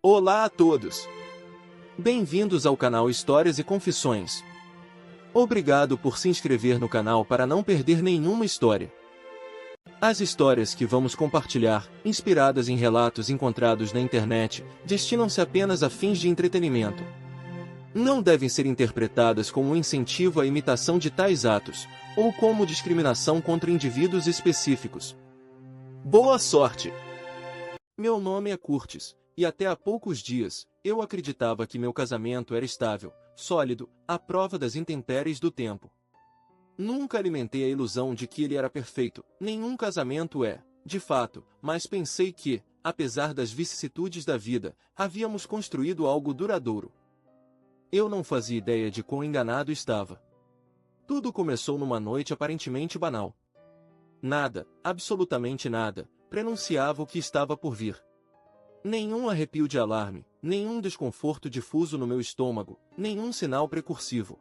Olá a todos! Bem-vindos ao canal Histórias e Confissões. Obrigado por se inscrever no canal para não perder nenhuma história. As histórias que vamos compartilhar, inspiradas em relatos encontrados na internet, destinam-se apenas a fins de entretenimento. Não devem ser interpretadas como um incentivo à imitação de tais atos, ou como discriminação contra indivíduos específicos. Boa sorte! Meu nome é Curtis. E até há poucos dias, eu acreditava que meu casamento era estável, sólido, à prova das intempéries do tempo. Nunca alimentei a ilusão de que ele era perfeito, nenhum casamento é, de fato, mas pensei que, apesar das vicissitudes da vida, havíamos construído algo duradouro. Eu não fazia ideia de quão enganado estava. Tudo começou numa noite aparentemente banal. Nada, absolutamente nada, prenunciava o que estava por vir. Nenhum arrepio de alarme, nenhum desconforto difuso no meu estômago, nenhum sinal precursivo.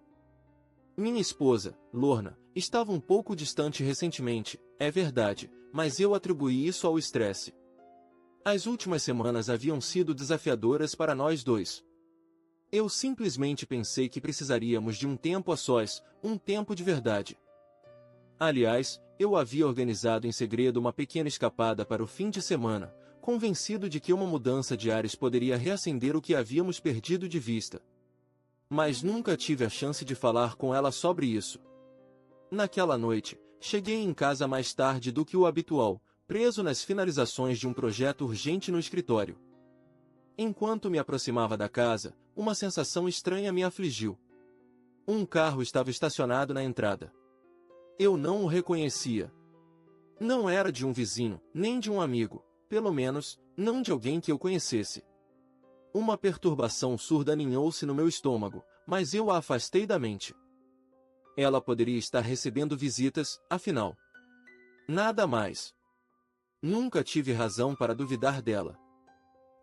Minha esposa, Lorna, estava um pouco distante recentemente, é verdade, mas eu atribuí isso ao estresse. As últimas semanas haviam sido desafiadoras para nós dois. Eu simplesmente pensei que precisaríamos de um tempo a sós, um tempo de verdade. Aliás, eu havia organizado em segredo uma pequena escapada para o fim de semana, convencido de que uma mudança de ares poderia reacender o que havíamos perdido de vista. Mas nunca tive a chance de falar com ela sobre isso. Naquela noite, cheguei em casa mais tarde do que o habitual, preso nas finalizações de um projeto urgente no escritório. Enquanto me aproximava da casa, uma sensação estranha me afligiu. Um carro estava estacionado na entrada. Eu não o reconhecia. Não era de um vizinho, nem de um amigo. Pelo menos, não de alguém que eu conhecesse. Uma perturbação surda aninhou-se no meu estômago, mas eu a afastei da mente. Ela poderia estar recebendo visitas, afinal. Nada mais. Nunca tive razão para duvidar dela.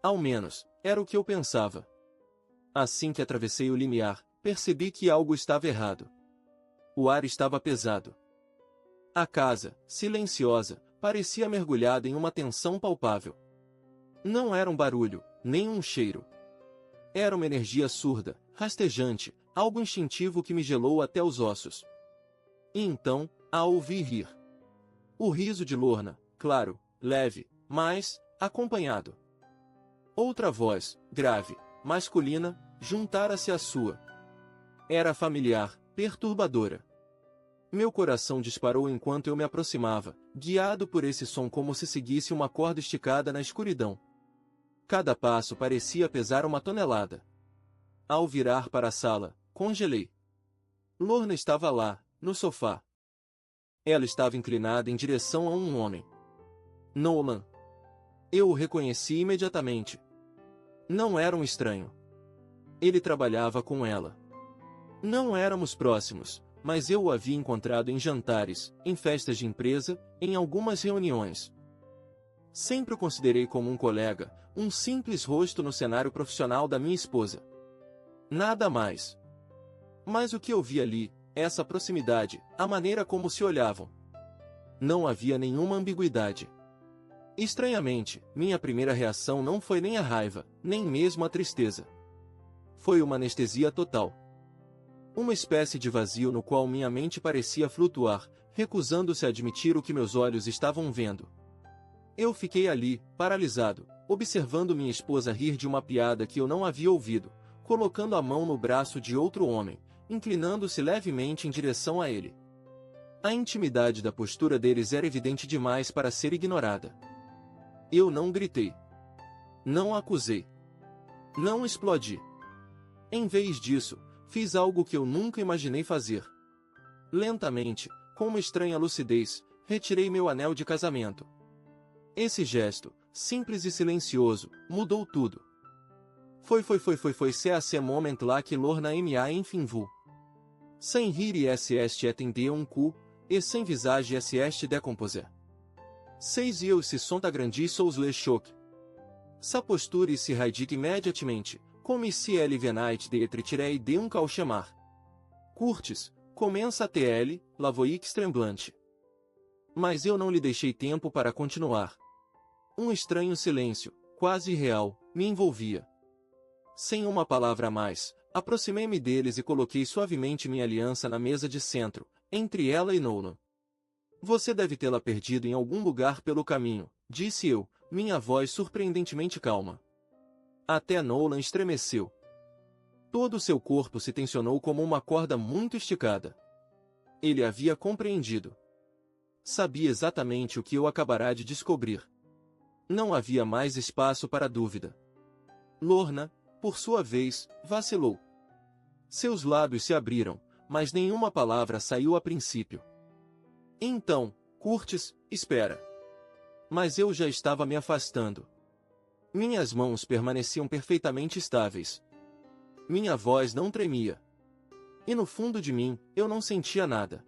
Ao menos, era o que eu pensava. Assim que atravessei o limiar, percebi que algo estava errado. O ar estava pesado. A casa, silenciosa, parecia mergulhada em uma tensão palpável. Não era um barulho, nem um cheiro. Era uma energia surda, rastejante, algo instintivo que me gelou até os ossos. E então, a ouvi rir. O riso de Lorna, claro, leve, mas, acompanhado. Outra voz, grave, masculina, juntara-se à sua. Era familiar, perturbadora. Meu coração disparou enquanto eu me aproximava, guiado por esse som como se seguisse uma corda esticada na escuridão. Cada passo parecia pesar uma tonelada. Ao virar para a sala, congelei. Lorna estava lá, no sofá. Ela estava inclinada em direção a um homem. Nolan. Eu o reconheci imediatamente. Não era um estranho. Ele trabalhava com ela. Não éramos próximos, mas eu o havia encontrado em jantares, em festas de empresa, em algumas reuniões. Sempre o considerei como um colega, um simples rosto no cenário profissional da minha esposa. Nada mais. Mas o que eu vi ali, essa proximidade, a maneira como se olhavam. Não havia nenhuma ambiguidade. Estranhamente, minha primeira reação não foi nem a raiva, nem mesmo a tristeza. Foi uma anestesia total. Uma espécie de vazio no qual minha mente parecia flutuar, recusando-se a admitir o que meus olhos estavam vendo. Eu fiquei ali, paralisado, observando minha esposa rir de uma piada que eu não havia ouvido, colocando a mão no braço de outro homem, inclinando-se levemente em direção a ele. A intimidade da postura deles era evidente demais para ser ignorada. Eu não gritei. Não acusei. Não explodi. Em vez disso, fiz algo que eu nunca imaginei fazer. Lentamente, com uma estranha lucidez, retirei meu anel de casamento. Esse gesto, simples e silencioso, mudou tudo. Foi c'est moment là que Lorna m'a enfin vu. Sem rir est attendé un coup, et sem visage est décomposé. Seis yeux se sont agrandis sous le choc. Sa posture se radique imediatamente, como se elle venait d'être tirée de un cauchemar. Curtis, começa a TL, la voix tremblante. Mas eu não lhe deixei tempo para continuar. Um estranho silêncio, quase irreal, me envolvia, Sem uma palavra a mais, aproximei-me deles e coloquei suavemente minha aliança na mesa de centro, entre ela e Nolan. Você deve tê-la perdido em algum lugar pelo caminho, disse eu, minha voz surpreendentemente calma. Até Nolan estremeceu. Todo seu corpo se tensionou como uma corda muito esticada. Ele havia compreendido. Sabia exatamente o que eu acabara de descobrir. Não havia mais espaço para dúvida. Lorna, por sua vez, vacilou. Seus lábios se abriram, mas nenhuma palavra saiu a princípio. Então, Curtis, espera. Mas eu já estava me afastando. Minhas mãos permaneciam perfeitamente estáveis. Minha voz não tremia. E no fundo de mim, eu não sentia nada.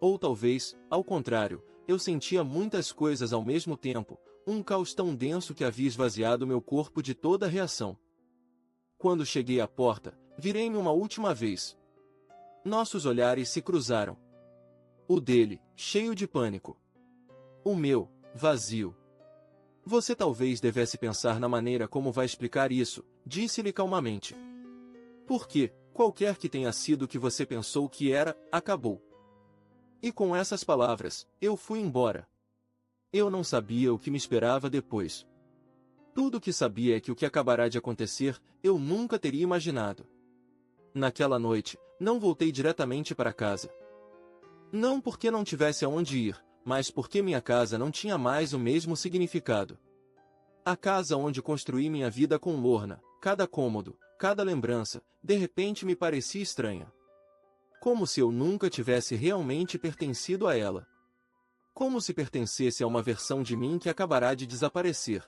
Ou talvez, ao contrário, eu sentia muitas coisas ao mesmo tempo, um caos tão denso que havia esvaziado meu corpo de toda reação. Quando cheguei à porta, virei-me uma última vez. Nossos olhares se cruzaram. O dele, cheio de pânico. O meu, vazio. Você talvez devesse pensar na maneira como vai explicar isso, disse-lhe calmamente. Porque, qualquer que tenha sido o que você pensou que era, acabou. E com essas palavras, eu fui embora. Eu não sabia o que me esperava depois. Tudo o que sabia é que o que acabará de acontecer, eu nunca teria imaginado. Naquela noite, não voltei diretamente para casa. Não porque não tivesse aonde ir, mas porque minha casa não tinha mais o mesmo significado. A casa onde construí minha vida com Lorna, cada cômodo, cada lembrança, de repente me parecia estranha. Como se eu nunca tivesse realmente pertencido a ela. Como se pertencesse a uma versão de mim que acabará de desaparecer.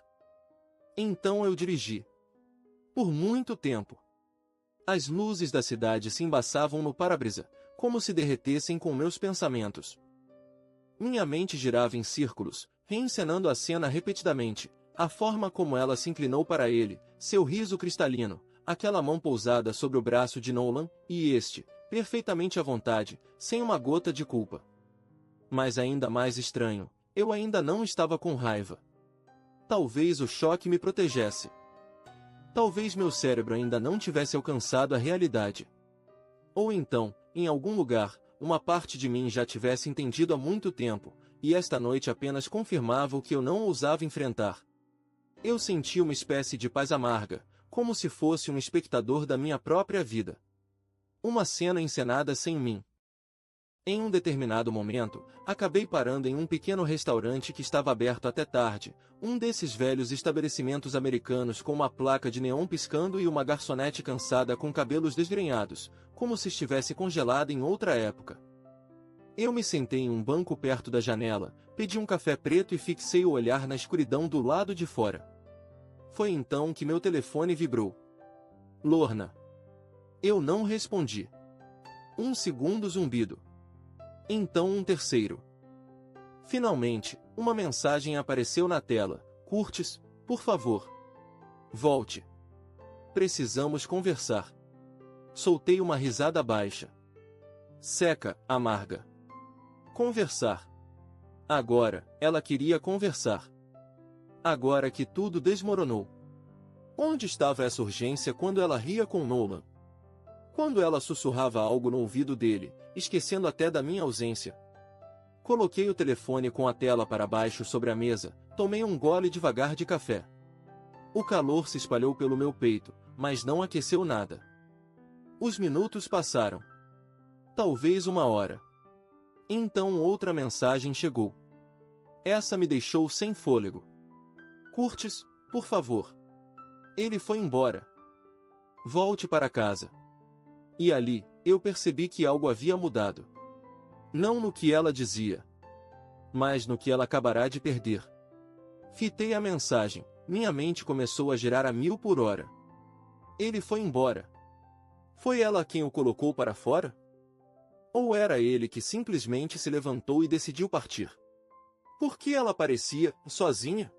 Então eu dirigi. Por muito tempo. As luzes da cidade se embaçavam no para-brisa, como se derretessem com meus pensamentos. Minha mente girava em círculos, reencenando a cena repetidamente, a forma como ela se inclinou para ele, seu riso cristalino, aquela mão pousada sobre o braço de Nolan, e este, perfeitamente à vontade, sem uma gota de culpa. Mas ainda mais estranho, eu ainda não estava com raiva. Talvez o choque me protegesse. Talvez meu cérebro ainda não tivesse alcançado a realidade. Ou então, em algum lugar, uma parte de mim já tivesse entendido há muito tempo, e esta noite apenas confirmava o que eu não ousava enfrentar. Eu sentia uma espécie de paz amarga, como se fosse um espectador da minha própria vida. Uma cena encenada sem mim. Em um determinado momento, acabei parando em um pequeno restaurante que estava aberto até tarde, um desses velhos estabelecimentos americanos com uma placa de neon piscando e uma garçonete cansada com cabelos desgrenhados, como se estivesse congelada em outra época. Eu me sentei em um banco perto da janela, pedi um café preto e fixei o olhar na escuridão do lado de fora. Foi então que meu telefone vibrou. Lorna. Eu não respondi. Um segundo zumbido. Então um terceiro. Finalmente, uma mensagem apareceu na tela. Curtis, por favor. Volte. Precisamos conversar. Soltei uma risada baixa. Seca, amarga. Conversar. Agora, ela queria conversar. Agora que tudo desmoronou. Onde estava essa urgência quando ela ria com Nolan? Quando ela sussurrava algo no ouvido dele, esquecendo até da minha ausência. Coloquei o telefone com a tela para baixo sobre a mesa, tomei um gole devagar de café. O calor se espalhou pelo meu peito, mas não aqueceu nada. Os minutos passaram. Talvez uma hora. Então outra mensagem chegou. Essa me deixou sem fôlego. Curtis, por favor. Ele foi embora. Volte para casa. E ali, eu percebi que algo havia mudado. Não no que ela dizia, mas no que ela acabará de perder. Fitei a mensagem, minha mente começou a girar a 1000 por hora. Ele foi embora. Foi ela quem o colocou para fora? Ou era ele que simplesmente se levantou e decidiu partir? Por que ela parecia sozinha?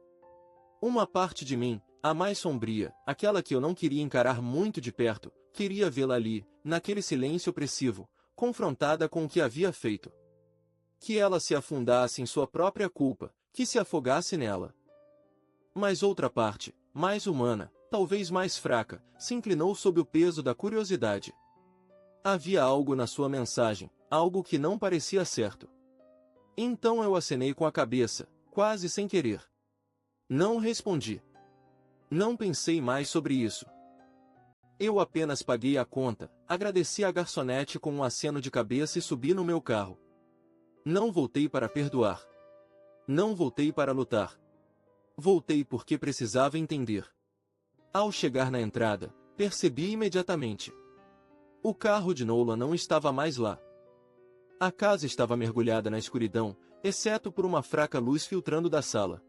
Uma parte de mim, a mais sombria, aquela que eu não queria encarar muito de perto, queria vê-la ali, naquele silêncio opressivo, confrontada com o que havia feito. Que ela se afundasse em sua própria culpa, que se afogasse nela. Mas outra parte, mais humana, talvez mais fraca, se inclinou sob o peso da curiosidade. Havia algo na sua mensagem, algo que não parecia certo. Então eu acenei com a cabeça, quase sem querer. Não respondi. Não pensei mais sobre isso. Eu apenas paguei a conta, agradeci à garçonete com um aceno de cabeça e subi no meu carro. Não voltei para perdoar. Não voltei para lutar. Voltei porque precisava entender. Ao chegar na entrada, percebi imediatamente. O carro de Nolan não estava mais lá. A casa estava mergulhada na escuridão, exceto por uma fraca luz filtrando da sala.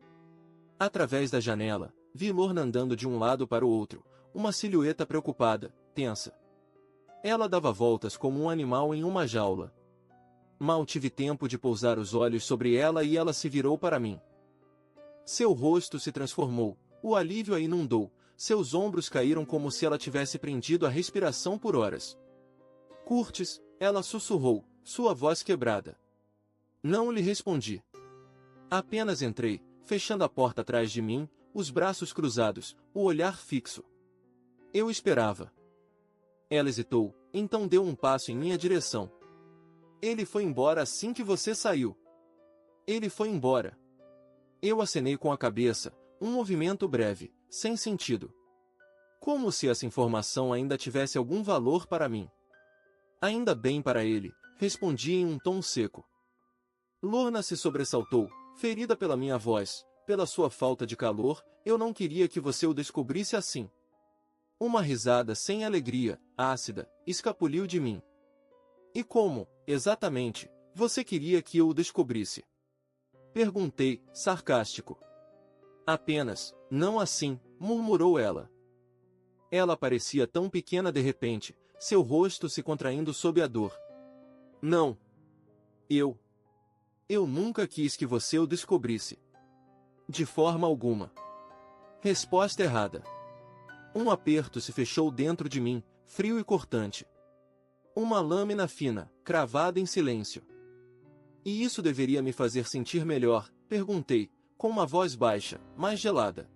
Através da janela, vi Lorna andando de um lado para o outro, uma silhueta preocupada, tensa. Ela dava voltas como um animal em uma jaula. Mal tive tempo de pousar os olhos sobre ela e ela se virou para mim. Seu rosto se transformou, o alívio a inundou, seus ombros caíram como se ela tivesse prendido a respiração por horas. Curtis, ela sussurrou, sua voz quebrada. Não lhe respondi. Apenas entrei, fechando a porta atrás de mim, os braços cruzados, o olhar fixo. Eu esperava. Ela hesitou, então deu um passo em minha direção. Ele foi embora assim que você saiu. Ele foi embora. Eu acenei com a cabeça, um movimento breve, sem sentido. Como se essa informação ainda tivesse algum valor para mim. Ainda bem para ele, respondi em um tom seco. Lorna se sobressaltou, ferida pela minha voz, pela sua falta de calor, eu não queria que você o descobrisse assim. Uma risada sem alegria, ácida, escapuliu de mim. E como, exatamente, você queria que eu o descobrisse? Perguntei, sarcástico. Apenas, não assim, murmurou ela. Ela parecia tão pequena de repente, seu rosto se contraindo sob a dor. Não. Eu nunca quis que você o descobrisse. De forma alguma. Resposta errada. Um aperto se fechou dentro de mim, frio e cortante. Uma lâmina fina, cravada em silêncio. E isso deveria me fazer sentir melhor, perguntei, com uma voz baixa, mais gelada.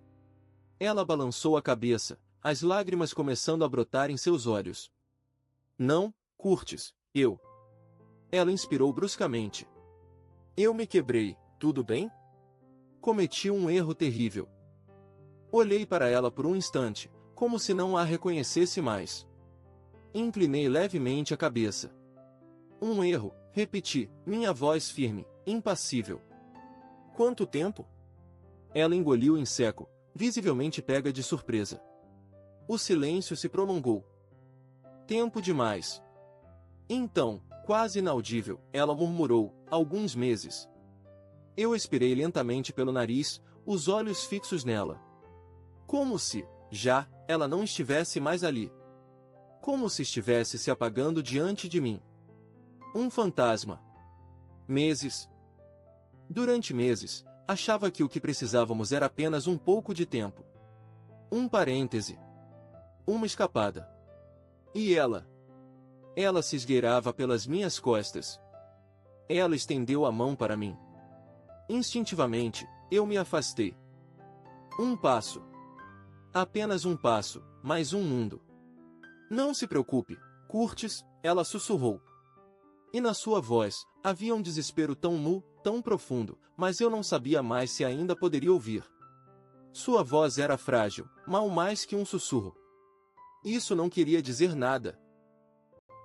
Ela balançou a cabeça, as lágrimas começando a brotar em seus olhos. Não, Curtis, eu. Ela inspirou bruscamente. Eu me quebrei, tudo bem? Cometi um erro terrível. Olhei para ela por um instante, como se não a reconhecesse mais. Inclinei levemente a cabeça. Um erro, repeti, minha voz firme, impassível. Quanto tempo? Ela engoliu em seco, visivelmente pega de surpresa. O silêncio se prolongou. Tempo demais. Então, quase inaudível, ela murmurou, alguns meses. Eu expirei lentamente pelo nariz, os olhos fixos nela. Como se, já, ela não estivesse mais ali. Como se estivesse se apagando diante de mim. Um fantasma. Meses. Durante meses, achava que o que precisávamos era apenas um pouco de tempo. Um parêntese. Uma escapada. E ela? Ela se esgueirava pelas minhas costas. Ela estendeu a mão para mim. Instintivamente, eu me afastei. Um passo. Apenas um passo, mais um mundo. Não se preocupe, Curtis, ela sussurrou. E na sua voz, havia um desespero tão nu, tão profundo, mas eu não sabia mais se ainda poderia ouvir. Sua voz era frágil, mal mais que um sussurro. Isso não queria dizer nada.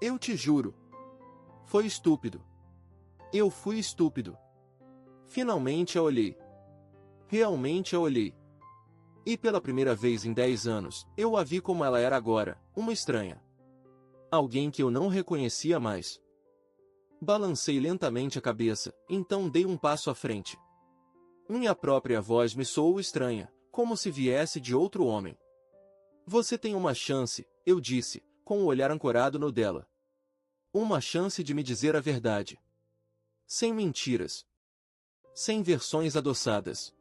Eu te juro. Foi estúpido. Eu fui estúpido. Finalmente a olhei. Realmente a olhei. E pela primeira vez em 10 anos, eu a vi como ela era agora, uma estranha. Alguém que eu não reconhecia mais. Balancei lentamente a cabeça, então dei um passo à frente. Minha própria voz me soou estranha, como se viesse de outro homem. Você tem uma chance, eu disse, com o olhar ancorado no dela. Uma chance de me dizer a verdade. Sem mentiras. Sem versões adoçadas.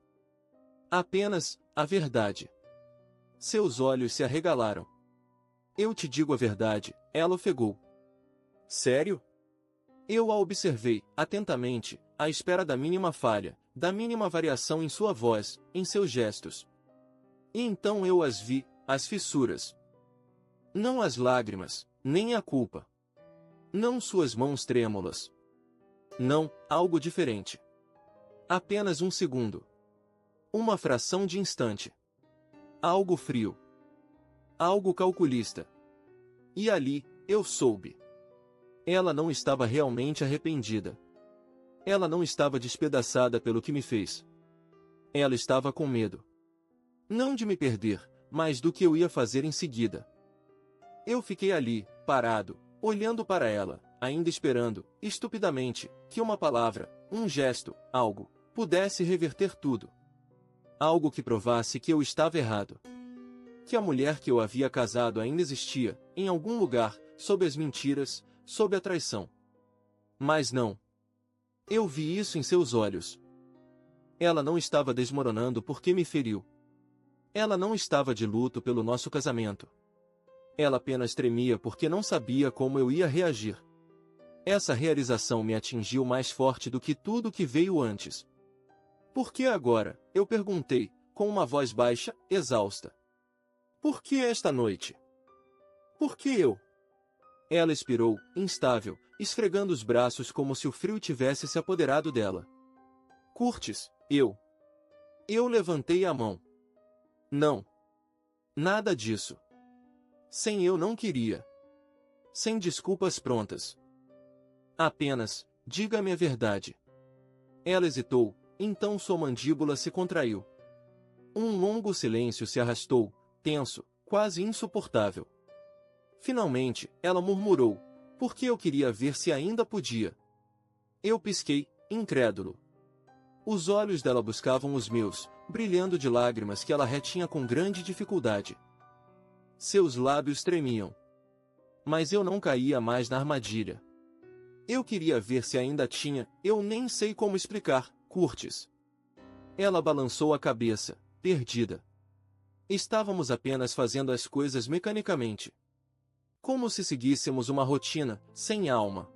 Apenas, a verdade. Seus olhos se arregalaram. Eu te digo a verdade, ela ofegou. Sério? Eu a observei, atentamente, à espera da mínima falha, da mínima variação em sua voz, em seus gestos. E então eu as vi, as fissuras. Não as lágrimas, nem a culpa. Não suas mãos trêmulas. Não, algo diferente. Apenas um segundo. Uma fração de instante. Algo frio. Algo calculista. E ali, eu soube. Ela não estava realmente arrependida. Ela não estava despedaçada pelo que me fez. Ela estava com medo. Não de me perder, mas do que eu ia fazer em seguida. Eu fiquei ali, parado, olhando para ela, ainda esperando, estupidamente, que uma palavra, um gesto, algo, pudesse reverter tudo. Algo que provasse que eu estava errado. Que a mulher que eu havia casado ainda existia, em algum lugar, sob as mentiras, sob a traição. Mas não. Eu vi isso em seus olhos. Ela não estava desmoronando porque me feriu. Ela não estava de luto pelo nosso casamento. Ela apenas tremia porque não sabia como eu ia reagir. Essa realização me atingiu mais forte do que tudo que veio antes. Por que agora? Eu perguntei, com uma voz baixa, exausta. Por que esta noite? Por que eu? Ela expirou, instável, esfregando os braços como se o frio tivesse se apoderado dela. Curtis, eu. Eu levantei a mão. Não. Nada disso. Sem eu não queria. Sem desculpas prontas. Apenas, diga-me a verdade. Ela hesitou, então sua mandíbula se contraiu. Um longo silêncio se arrastou, tenso, quase insuportável. Finalmente, ela murmurou, porque eu queria ver se ainda podia. Eu pisquei, incrédulo. Os olhos dela buscavam os meus, brilhando de lágrimas que ela retinha com grande dificuldade. Seus lábios tremiam. Mas eu não caía mais na armadilha. Eu queria ver se ainda tinha, eu nem sei como explicar, Curtis. Ela balançou a cabeça, perdida. Estávamos apenas fazendo as coisas mecanicamente. Como se seguíssemos uma rotina, sem alma.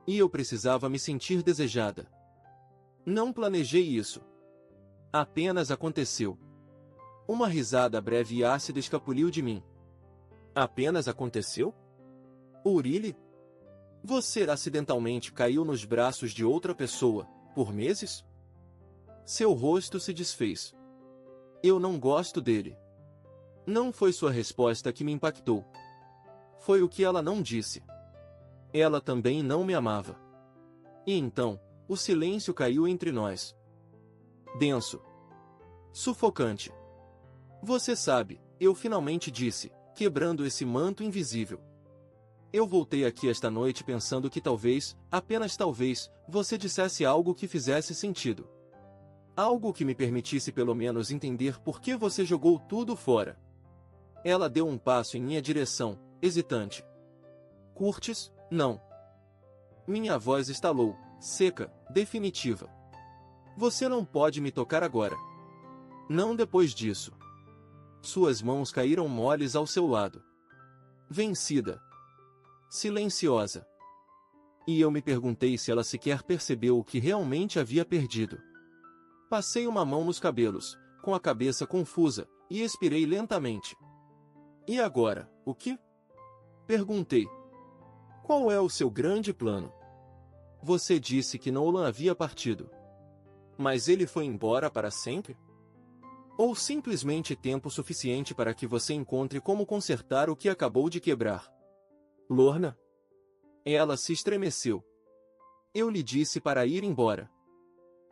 E eu precisava me sentir desejada. Não planejei isso. Apenas aconteceu. Uma risada breve e ácida escapuliu de mim. Apenas aconteceu? Urili? Você acidentalmente caiu nos braços de outra pessoa, por meses? Seu rosto se desfez. Eu não gosto dele. Não foi sua resposta que me impactou. Foi o que ela não disse. Ela também não me amava. E então, o silêncio caiu entre nós. Denso. Sufocante. Você sabe, eu finalmente disse, quebrando esse manto invisível. Eu voltei aqui esta noite pensando que talvez, apenas talvez, você dissesse algo que fizesse sentido. Algo que me permitisse pelo menos entender por que você jogou tudo fora. Ela deu um passo em minha direção, hesitante. Curtis, não. Minha voz estalou, seca, definitiva. Você não pode me tocar agora. Não depois disso. Suas mãos caíram moles ao seu lado. Vencida. Silenciosa. E eu me perguntei se ela sequer percebeu o que realmente havia perdido. Passei uma mão nos cabelos, com a cabeça confusa, e expirei lentamente. E agora, o que? Perguntei. Qual é o seu grande plano? Você disse que Nolan havia partido. Mas ele foi embora para sempre? Ou simplesmente tempo suficiente para que você encontre como consertar o que acabou de quebrar? Lorna? Ela se estremeceu. Eu lhe disse para ir embora.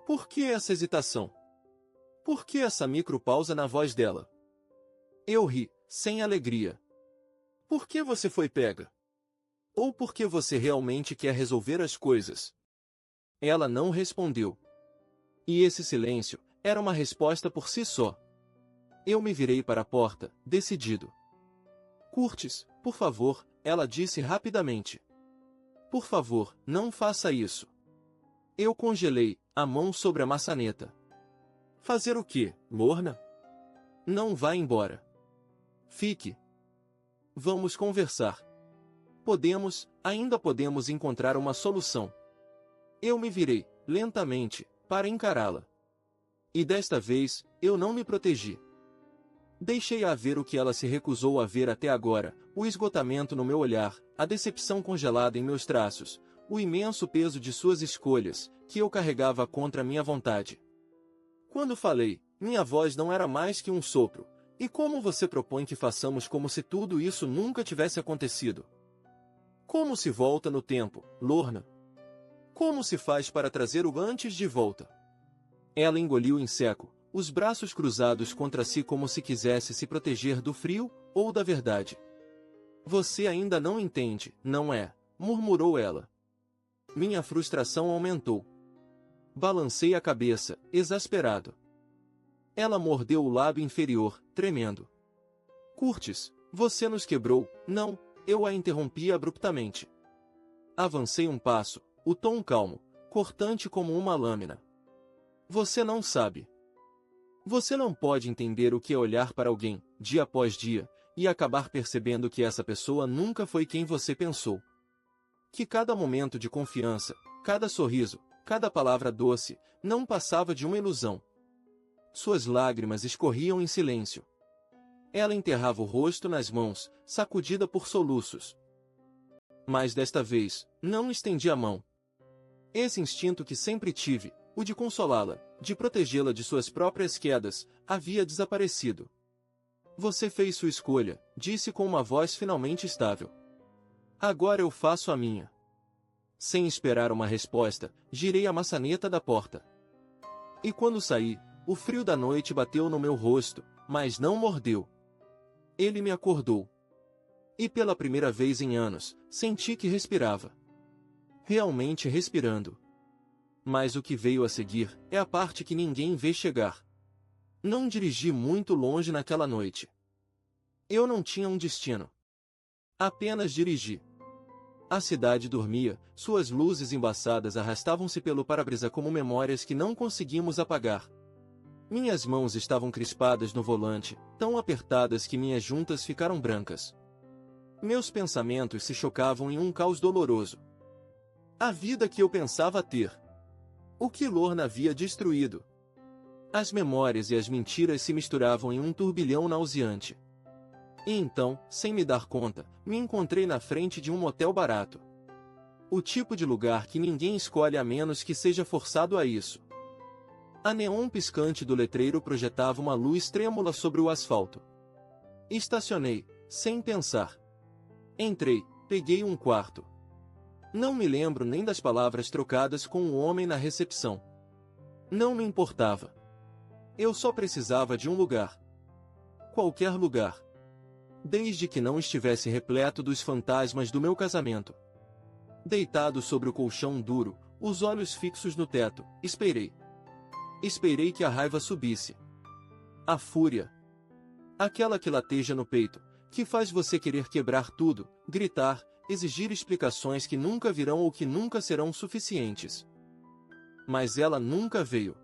Por que essa hesitação? Por que essa micropausa na voz dela? Eu ri, sem alegria. Por que você foi pega? Ou porque você realmente quer resolver as coisas? Ela não respondeu. E esse silêncio era uma resposta por si só. Eu me virei para a porta, decidido. Curtis, por favor, ela disse rapidamente. Por favor, não faça isso. Eu congelei, a mão sobre a maçaneta. Fazer o quê, Lorna? Não vá embora. Fique. Vamos conversar. Ainda podemos encontrar uma solução. Eu me virei, lentamente, para encará-la. E desta vez, eu não me protegi. Deixei-a ver o que ela se recusou a ver até agora, o esgotamento no meu olhar, a decepção congelada em meus traços, o imenso peso de suas escolhas, que eu carregava contra minha vontade. Quando falei, minha voz não era mais que um sopro. E como você propõe que façamos como se tudo isso nunca tivesse acontecido? Como se volta no tempo, Lorna? Como se faz para trazer o antes de volta? Ela engoliu em seco, os braços cruzados contra si como se quisesse se proteger do frio, ou da verdade. Você ainda não entende, não é? Murmurou ela. Minha frustração aumentou. Balancei a cabeça, exasperado. Ela mordeu o lábio inferior, tremendo. Curtis, você nos quebrou. Não, eu a interrompi abruptamente. Avancei um passo, o tom calmo, cortante como uma lâmina. Você não sabe. Você não pode entender o que é olhar para alguém, dia após dia, e acabar percebendo que essa pessoa nunca foi quem você pensou. Que cada momento de confiança, cada sorriso, cada palavra doce, não passava de uma ilusão. Suas lágrimas escorriam em silêncio. Ela enterrava o rosto nas mãos, sacudida por soluços. Mas desta vez, não estendi a mão. Esse instinto que sempre tive, o de consolá-la, de protegê-la de suas próprias quedas, havia desaparecido. Você fez sua escolha, disse com uma voz finalmente estável. Agora eu faço a minha. Sem esperar uma resposta, girei a maçaneta da porta. E quando saí, o frio da noite bateu no meu rosto, mas não mordeu. Ele me acordou. E pela primeira vez em anos, senti que respirava. Realmente respirando. Mas o que veio a seguir é a parte que ninguém vê chegar. Não dirigi muito longe naquela noite. Eu não tinha um destino. Apenas dirigi. A cidade dormia, suas luzes embaçadas arrastavam-se pelo para-brisa como memórias que não conseguimos apagar. Minhas mãos estavam crispadas no volante, tão apertadas que minhas juntas ficaram brancas. Meus pensamentos se chocavam em um caos doloroso. A vida que eu pensava ter. O que Lorna havia destruído. As memórias e as mentiras se misturavam em um turbilhão nauseante. E então, sem me dar conta, me encontrei na frente de um motel barato. O tipo de lugar que ninguém escolhe a menos que seja forçado a isso. A neon piscante do letreiro projetava uma luz trêmula sobre o asfalto. Estacionei, sem pensar. Entrei, peguei um quarto. Não me lembro nem das palavras trocadas com o homem na recepção. Não me importava. Eu só precisava de um lugar. Qualquer lugar. Desde que não estivesse repleto dos fantasmas do meu casamento. Deitado sobre o colchão duro, os olhos fixos no teto, esperei. Esperei que a raiva subisse. A fúria. Aquela que lateja no peito, que faz você querer quebrar tudo, gritar, exigir explicações que nunca virão ou que nunca serão suficientes. Mas ela nunca veio.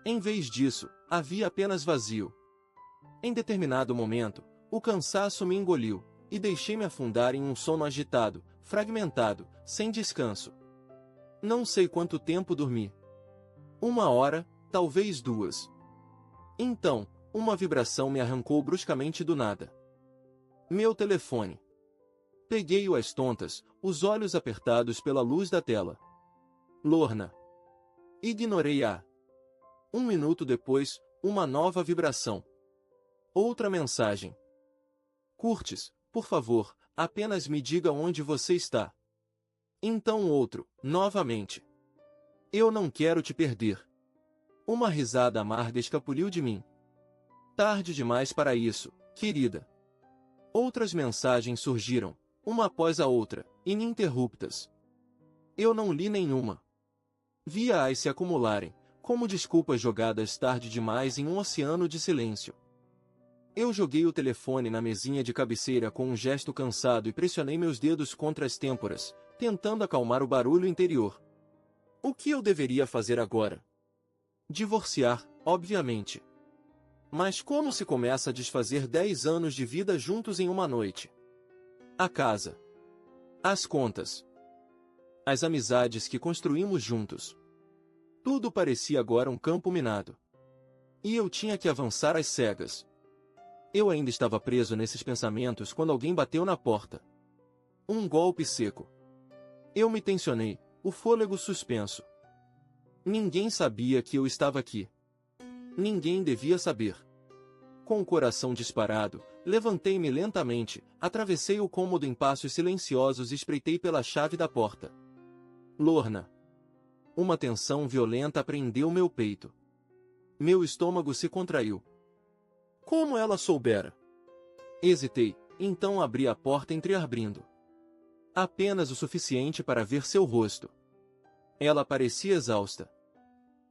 Em vez disso, havia apenas vazio. Em determinado momento, o cansaço me engoliu, e deixei-me afundar em um sono agitado, fragmentado, sem descanso. Não sei quanto tempo dormi. 1 hora, talvez 2. Então, uma vibração me arrancou bruscamente do nada. Meu telefone. Peguei-o às tontas, os olhos apertados pela luz da tela. Lorna. Ignorei-a. 1 minuto depois, uma nova vibração. Outra mensagem. Curtis, por favor, apenas me diga onde você está. Então outro, novamente. Eu não quero te perder. Uma risada amarga escapuliu de mim. Tarde demais para isso, querida. Outras mensagens surgiram, uma após a outra, ininterruptas. Eu não li nenhuma. Via-as se acumularem, como desculpas jogadas tarde demais em um oceano de silêncio. Eu joguei o telefone na mesinha de cabeceira com um gesto cansado e pressionei meus dedos contra as têmporas, tentando acalmar o barulho interior. O que eu deveria fazer agora? Divorciar, obviamente. Mas como se começa a desfazer 10 anos de vida juntos em uma noite? A casa. As contas. As amizades que construímos juntos. Tudo parecia agora um campo minado. E eu tinha que avançar às cegas. Eu ainda estava preso nesses pensamentos quando alguém bateu na porta. Um golpe seco. Eu me tensionei, o fôlego suspenso. Ninguém sabia que eu estava aqui. Ninguém devia saber. Com o coração disparado, levantei-me lentamente, atravessei o cômodo em passos silenciosos e espreitei pela chave da porta. Lorna. Uma tensão violenta prendeu meu peito. Meu estômago se contraiu. Como ela soubera? Hesitei, então abri a porta entreabrindo. Apenas o suficiente para ver seu rosto. Ela parecia exausta.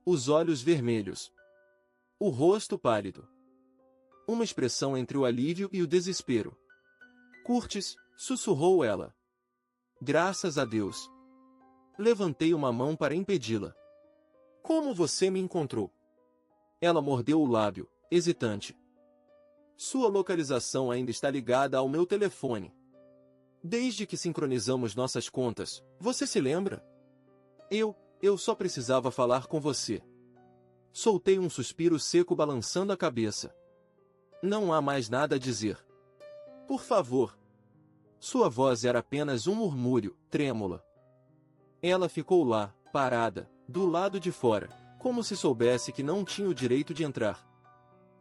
Os olhos vermelhos. O rosto pálido. Uma expressão entre o alívio e o desespero. Curtis, sussurrou ela. Graças a Deus. Levantei uma mão para impedi-la. Como você me encontrou? Ela mordeu o lábio, hesitante. Sua localização ainda está ligada ao meu telefone. Desde que sincronizamos nossas contas, você se lembra? Eu só precisava falar com você. Soltei um suspiro seco balançando a cabeça. Não há mais nada a dizer. Por favor. Sua voz era apenas um murmúrio, trêmula. Ela ficou lá, parada, do lado de fora, como se soubesse que não tinha o direito de entrar.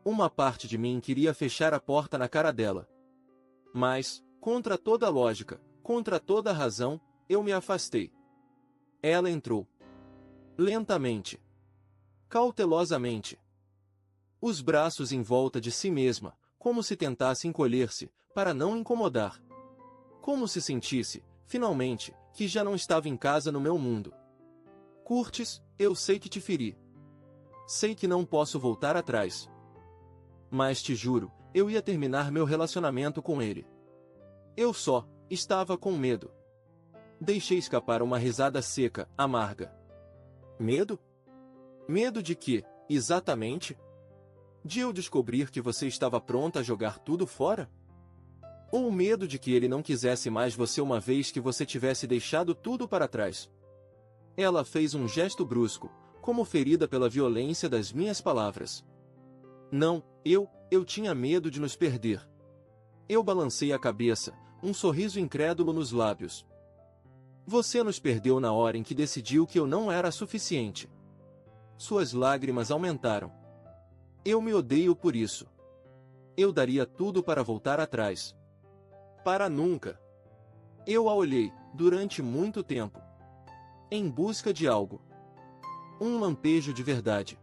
Uma parte de mim queria fechar a porta na cara dela. Mas, contra toda a lógica, contra toda a razão, eu me afastei. Ela entrou. Lentamente. Cautelosamente. Os braços em volta de si mesma, como se tentasse encolher-se, para não incomodar. Como se sentisse, finalmente, que já não estava em casa no meu mundo. Curtis, eu sei que te feri. Sei que não posso voltar atrás. Mas te juro, eu ia terminar meu relacionamento com ele. Eu só estava com medo. Deixei escapar uma risada seca, amarga. Medo? Medo de quê, exatamente? De eu descobrir que você estava pronta a jogar tudo fora? Ou o medo de que ele não quisesse mais você uma vez que você tivesse deixado tudo para trás? Ela fez um gesto brusco, como ferida pela violência das minhas palavras. Não, eu tinha medo de nos perder. Eu balancei a cabeça, um sorriso incrédulo nos lábios. Você nos perdeu na hora em que decidiu que eu não era suficiente. Suas lágrimas aumentaram. Eu me odeio por isso. Eu daria tudo para voltar atrás. Para nunca. Eu a olhei, durante muito tempo. Em busca de algo. Um lampejo de verdade.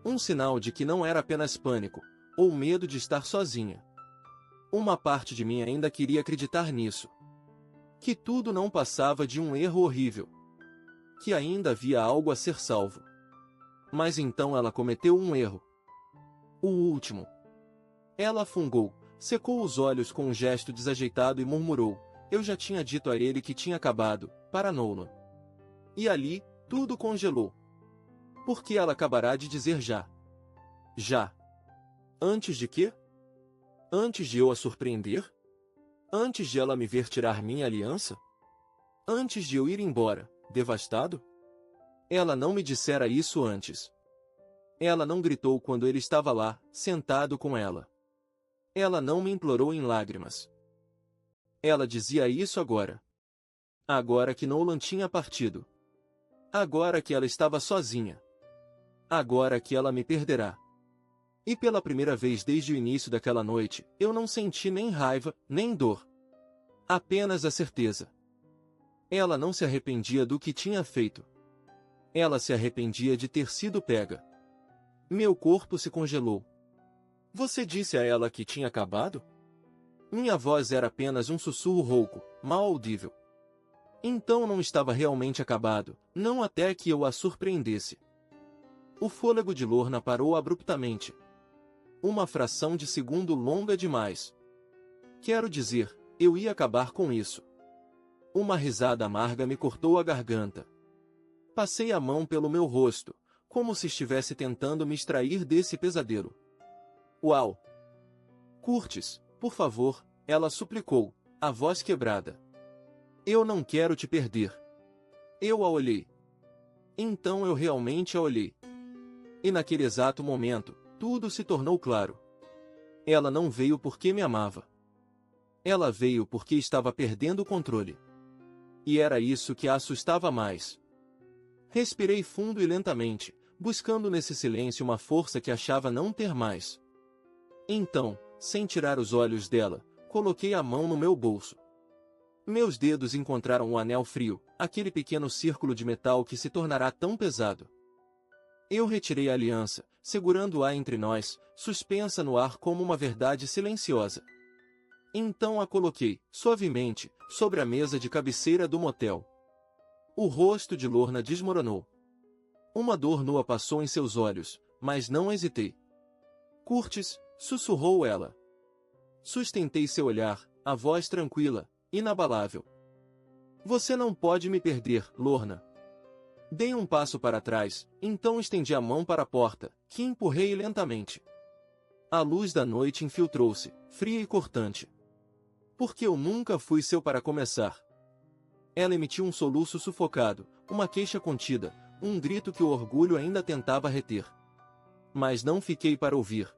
Um sinal de que não era apenas pânico, ou medo de estar sozinha. Uma parte de mim ainda queria acreditar nisso. Que tudo não passava de um erro horrível. Que ainda havia algo a ser salvo. Mas então ela cometeu um erro. O último. Ela fungou, secou os olhos com um gesto desajeitado e murmurou, eu já tinha dito a ele que tinha acabado, para Nolan. E ali, tudo congelou. Porque ela acabará de dizer já. Já. Antes de quê? Antes de eu a surpreender? Antes de ela me ver tirar minha aliança? Antes de eu ir embora, devastado? Ela não me dissera isso antes. Ela não gritou quando ele estava lá, sentado com ela. Ela não me implorou em lágrimas. Ela dizia isso agora. Agora que Nolan tinha partido. Agora que ela estava sozinha. Agora que ela me perderá. E pela primeira vez desde o início daquela noite, eu não senti nem raiva, nem dor. Apenas a certeza. Ela não se arrependia do que tinha feito. Ela se arrependia de ter sido pega. Meu corpo se congelou. Você disse a ela que tinha acabado? Minha voz era apenas um sussurro rouco, mal audível. Então não estava realmente acabado, não até que eu a surpreendesse. O fôlego de Lorna parou abruptamente. Uma fração de segundo longa demais. Quero dizer, eu ia acabar com isso. Uma risada amarga me cortou a garganta. Passei a mão pelo meu rosto, como se estivesse tentando me extrair desse pesadelo. Uau! Curtis, por favor, ela suplicou, a voz quebrada. Eu não quero te perder. Eu a olhei. Então eu realmente a olhei. E naquele exato momento, tudo se tornou claro. Ela não veio porque me amava. Ela veio porque estava perdendo o controle. E era isso que a assustava mais. Respirei fundo e lentamente, buscando nesse silêncio uma força que achava não ter mais. Então, sem tirar os olhos dela, coloquei a mão no meu bolso. Meus dedos encontraram o anel frio, aquele pequeno círculo de metal que se tornará tão pesado. Eu retirei a aliança, segurando-a entre nós, suspensa no ar como uma verdade silenciosa. Então a coloquei, suavemente, sobre a mesa de cabeceira do motel. O rosto de Lorna desmoronou. Uma dor nua passou em seus olhos, mas não hesitei. Curtis, sussurrou ela. Sustentei seu olhar, a voz tranquila, inabalável. Você não pode me perder, Lorna. Dei um passo para trás, então estendi a mão para a porta, que empurrei lentamente. A luz da noite infiltrou-se, fria e cortante. Porque eu nunca fui seu para começar. Ela emitiu um soluço sufocado, uma queixa contida, um grito que o orgulho ainda tentava reter. Mas não fiquei para ouvir.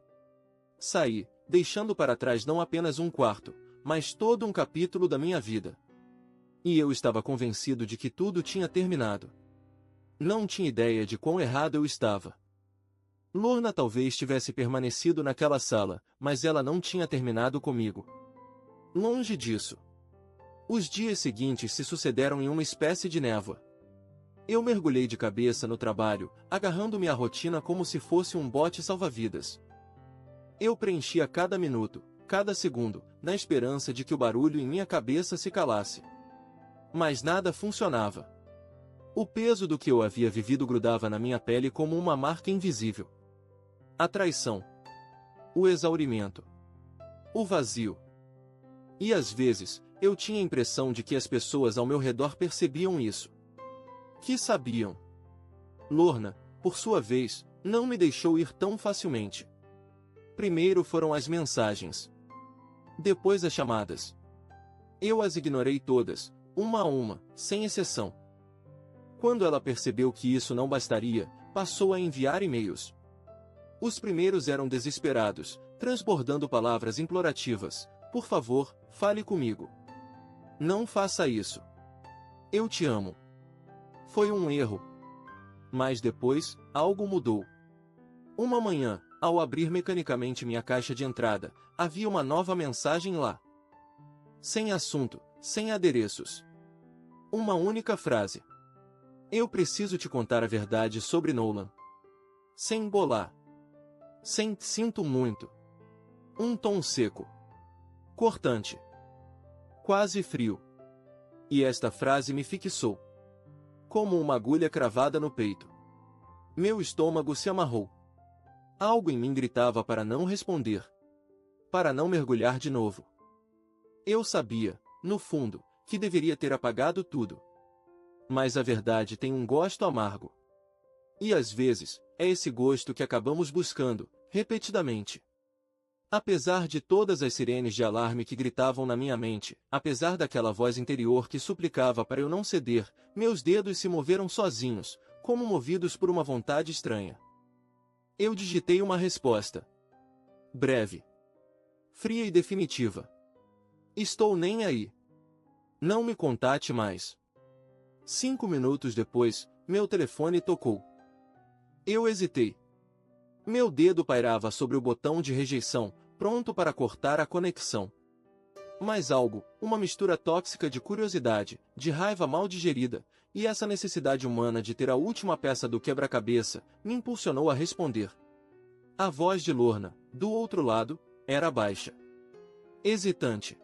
Saí, deixando para trás não apenas um quarto, mas todo um capítulo da minha vida. E eu estava convencido de que tudo tinha terminado. Não tinha ideia de quão errado eu estava. Lorna talvez tivesse permanecido naquela sala, mas ela não tinha terminado comigo. Longe disso. Os dias seguintes se sucederam em uma espécie de névoa. Eu mergulhei de cabeça no trabalho, agarrando-me à rotina como se fosse um bote salva-vidas. Eu preenchia cada minuto, cada segundo, na esperança de que o barulho em minha cabeça se calasse. Mas nada funcionava. O peso do que eu havia vivido grudava na minha pele como uma marca invisível. A traição. O exaurimento. O vazio. E às vezes, eu tinha a impressão de que as pessoas ao meu redor percebiam isso. Que sabiam. Lorna, por sua vez, não me deixou ir tão facilmente. Primeiro foram as mensagens. Depois as chamadas. Eu as ignorei todas, uma a uma, sem exceção. Quando ela percebeu que isso não bastaria, passou a enviar e-mails. Os primeiros eram desesperados, transbordando palavras implorativas. Por favor, fale comigo. Não faça isso. Eu te amo. Foi um erro. Mas depois, algo mudou. Uma manhã, ao abrir mecanicamente minha caixa de entrada, havia uma nova mensagem lá. Sem assunto, sem adereços. Uma única frase. Eu preciso te contar a verdade sobre Nolan. Sem embolar. Sem sinto muito. Um tom seco. Cortante. Quase frio. E esta frase me fixou. Como uma agulha cravada no peito. Meu estômago se amarrou. Algo em mim gritava para não responder. Para não mergulhar de novo. Eu sabia, no fundo, que deveria ter apagado tudo. Mas a verdade tem um gosto amargo. E às vezes, é esse gosto que acabamos buscando, repetidamente. Apesar de todas as sirenes de alarme que gritavam na minha mente, apesar daquela voz interior que suplicava para eu não ceder, meus dedos se moveram sozinhos, como movidos por uma vontade estranha. Eu digitei uma resposta. Breve. Fria e definitiva. Estou nem aí. Não me contate mais. 5 minutos depois, meu telefone tocou. Eu hesitei. Meu dedo pairava sobre o botão de rejeição, pronto para cortar a conexão. Mas algo, uma mistura tóxica de curiosidade, de raiva mal digerida, e essa necessidade humana de ter a última peça do quebra-cabeça, me impulsionou a responder. A voz de Lorna, do outro lado, era baixa. Hesitante.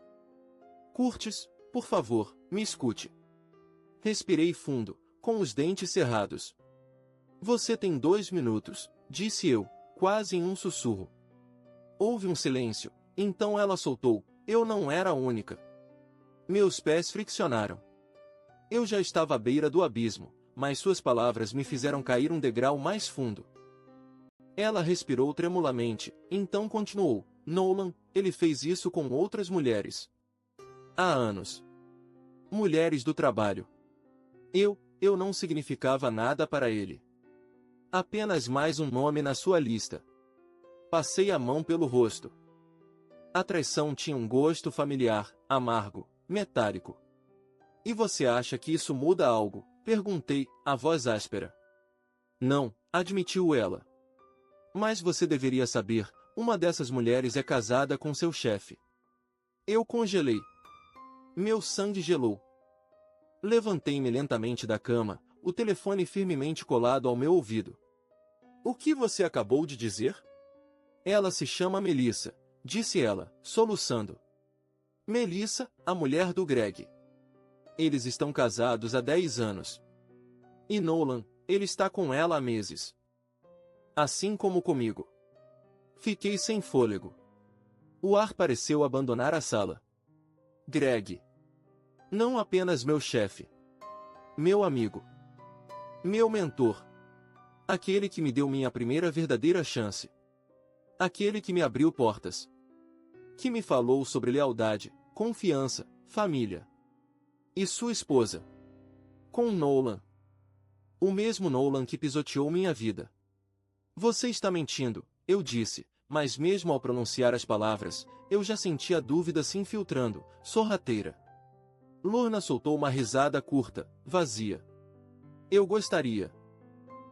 Curtis, por favor, me escute. Respirei fundo, com os dentes cerrados. Você tem 2 minutos, disse eu, quase em um sussurro. Houve um silêncio, então ela soltou, eu não era a única. Meus pés friccionaram. Eu já estava à beira do abismo, mas suas palavras me fizeram cair um degrau mais fundo. Ela respirou tremulamente, então continuou, Nolan, ele fez isso com outras mulheres. Há anos. Mulheres do trabalho. Eu não significava nada para ele. Apenas mais um nome na sua lista. Passei a mão pelo rosto. A traição tinha um gosto familiar, amargo, metálico. E você acha que isso muda algo? Perguntei, a voz áspera. Não, admitiu ela. Mas você deveria saber, uma dessas mulheres é casada com seu chefe. Eu congelei. Meu sangue gelou. Levantei-me lentamente da cama, o telefone firmemente colado ao meu ouvido. O que você acabou de dizer? Ela se chama Melissa, disse ela, soluçando. Melissa, a mulher do Greg. Eles estão casados há 10 anos. E Nolan, ele está com ela há meses. Assim como comigo. Fiquei sem fôlego. O ar pareceu abandonar a sala. Greg. Não apenas meu chefe. Meu amigo. Meu mentor. Aquele que me deu minha primeira verdadeira chance. Aquele que me abriu portas. Que me falou sobre lealdade, confiança, família. E sua esposa. Com Nolan. O mesmo Nolan que pisoteou minha vida. Você está mentindo, eu disse, mas mesmo ao pronunciar as palavras, eu já sentia a dúvida se infiltrando, sorrateira. Lorna soltou uma risada curta, vazia. Eu gostaria.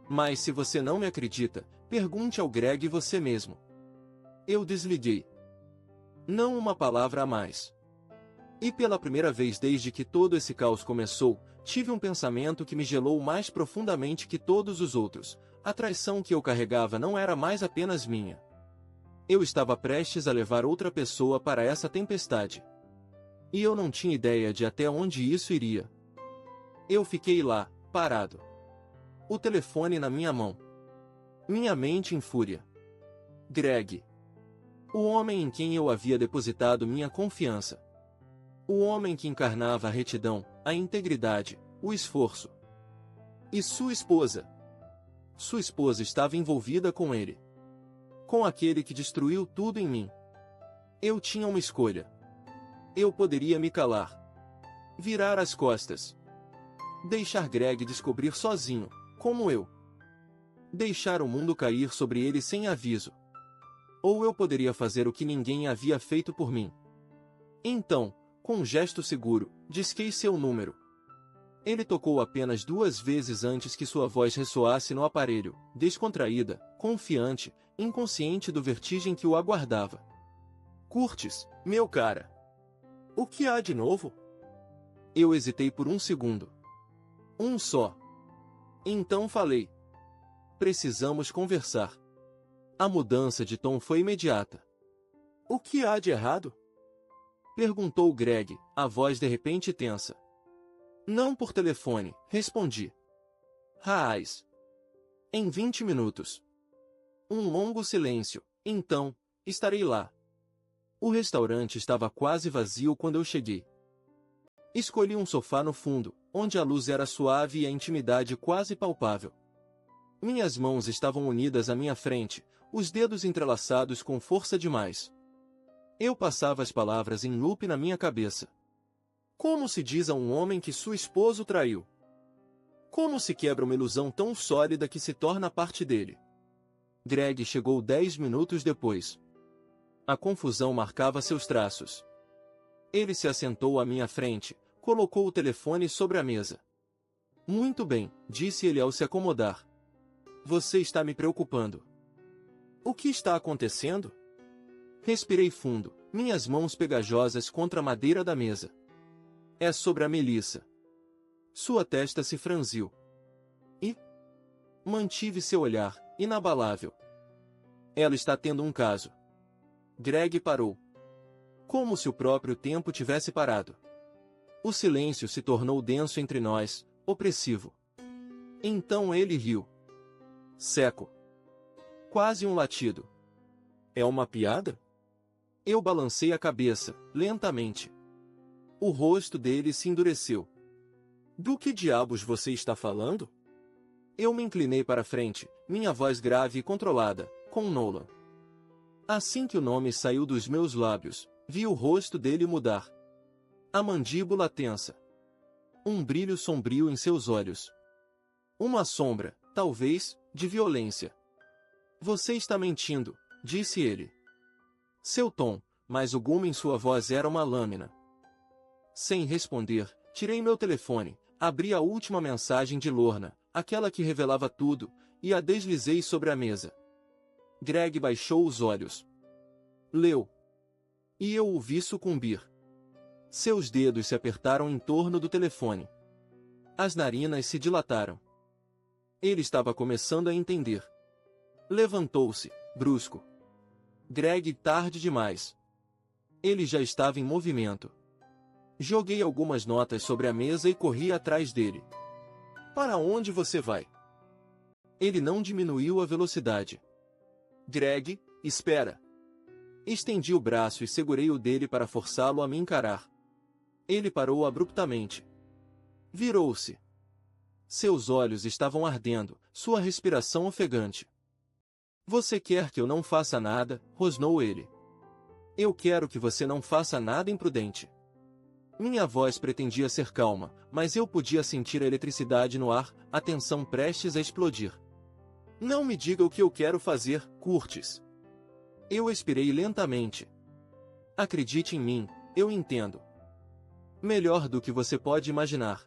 Mas se você não me acredita, pergunte ao Greg você mesmo. Eu desliguei. Não uma palavra a mais. E pela primeira vez desde que todo esse caos começou, tive um pensamento que me gelou mais profundamente que todos os outros. A traição que eu carregava não era mais apenas minha. Eu estava prestes a levar outra pessoa para essa tempestade. E eu não tinha ideia de até onde isso iria. Eu fiquei lá, parado. O telefone na minha mão. Minha mente em fúria. Greg. O homem em quem eu havia depositado minha confiança. O homem que encarnava a retidão, a integridade, o esforço. E sua esposa. Sua esposa estava envolvida com ele. Com aquele que destruiu tudo em mim. Eu tinha uma escolha. Eu poderia me calar. Virar as costas. Deixar Greg descobrir sozinho, como eu. Deixar o mundo cair sobre ele sem aviso. Ou eu poderia fazer o que ninguém havia feito por mim. Então, com um gesto seguro, disquei seu número. Ele tocou apenas 2 vezes antes que sua voz ressoasse no aparelho, descontraída, confiante, inconsciente do vertigem que o aguardava. Curtis, meu cara. O que há de novo? Eu hesitei por um segundo. Um só. Então falei. Precisamos conversar. A mudança de tom foi imediata. O que há de errado? Perguntou Greg, a voz de repente tensa. Não por telefone, respondi. Raiz. Em 20 minutos. Um longo silêncio. Então, estarei lá. O restaurante estava quase vazio quando eu cheguei. Escolhi um sofá no fundo, onde a luz era suave e a intimidade quase palpável. Minhas mãos estavam unidas à minha frente, os dedos entrelaçados com força demais. Eu passava as palavras em loop na minha cabeça. Como se diz a um homem que sua esposa o traiu? Como se quebra uma ilusão tão sólida que se torna parte dele? Greg chegou 10 minutos depois. A confusão marcava seus traços. Ele se assentou à minha frente, colocou o telefone sobre a mesa. Muito bem, disse ele ao se acomodar. Você está me preocupando. O que está acontecendo? Respirei fundo, minhas mãos pegajosas contra a madeira da mesa. É sobre a Melissa. Sua testa se franziu. E? Mantive seu olhar, inabalável. Ela está tendo um caso. Greg parou. Como se o próprio tempo tivesse parado. O silêncio se tornou denso entre nós, opressivo. Então ele riu. Seco. Quase um latido. É uma piada? Eu balancei a cabeça, lentamente. O rosto dele se endureceu. Do que diabos você está falando? Eu me inclinei para frente, minha voz grave e controlada, com Nolan. Assim que o nome saiu dos meus lábios, vi o rosto dele mudar. A mandíbula tensa. Um brilho sombrio em seus olhos. Uma sombra, talvez, de violência. Você está mentindo, disse ele. Seu tom, mas o gume em sua voz era uma lâmina. Sem responder, tirei meu telefone, abri a última mensagem de Lorna, aquela que revelava tudo, e a deslizei sobre a mesa. Greg baixou os olhos. Leu. E eu o vi sucumbir. Seus dedos se apertaram em torno do telefone. As narinas se dilataram. Ele estava começando a entender. Levantou-se, brusco. Greg, tarde demais. Ele já estava em movimento. Joguei algumas notas sobre a mesa e corri atrás dele. Para onde você vai? Ele não diminuiu a velocidade. Greg, espera. Estendi o braço e segurei o dele para forçá-lo a me encarar. Ele parou abruptamente. Virou-se. Seus olhos estavam ardendo, sua respiração ofegante. Você quer que eu não faça nada? Rosnou ele. Eu quero que você não faça nada imprudente. Minha voz pretendia ser calma, mas eu podia sentir a eletricidade no ar, a tensão prestes a explodir. Não me diga o que eu quero fazer, Curtis. Eu expirei lentamente. Acredite em mim, eu entendo. Melhor do que você pode imaginar.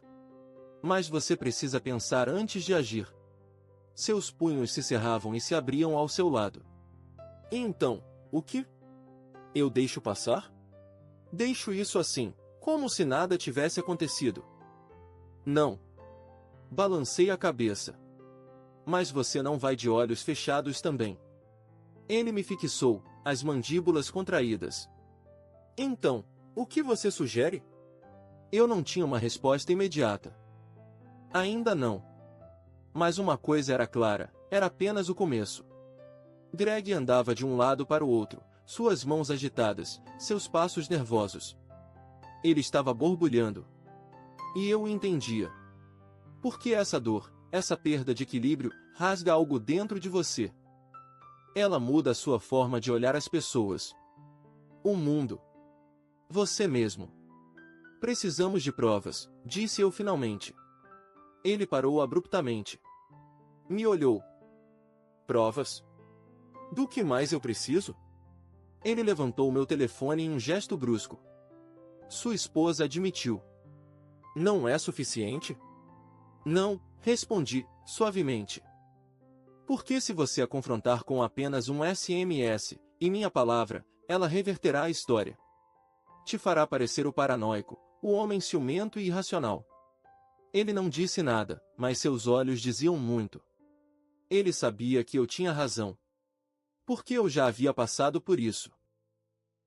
Mas você precisa pensar antes de agir. Seus punhos se cerravam e se abriam ao seu lado. E então, o que? Eu deixo passar? Deixo isso assim, como se nada tivesse acontecido. Não. Balancei a cabeça. Mas você não vai de olhos fechados também. Ele me fixou, as mandíbulas contraídas. Então, o que você sugere? Eu não tinha uma resposta imediata. Ainda não. Mas uma coisa era clara, era apenas o começo. Greg andava de um lado para o outro, suas mãos agitadas, seus passos nervosos. Ele estava borbulhando. E eu o entendia. Por que essa dor, essa perda de equilíbrio, rasga algo dentro de você? Ela muda a sua forma de olhar as pessoas. O mundo. Você mesmo. Precisamos de provas, disse eu finalmente. Ele parou abruptamente. Me olhou. Provas? Do que mais eu preciso? Ele levantou meu telefone em um gesto brusco. Sua esposa admitiu. Não é suficiente? Não, respondi, suavemente. Porque se você a confrontar com apenas um SMS, e minha palavra, ela reverterá a história. Te fará parecer o paranoico, o homem ciumento e irracional. Ele não disse nada, mas seus olhos diziam muito. Ele sabia que eu tinha razão. Porque eu já havia passado por isso.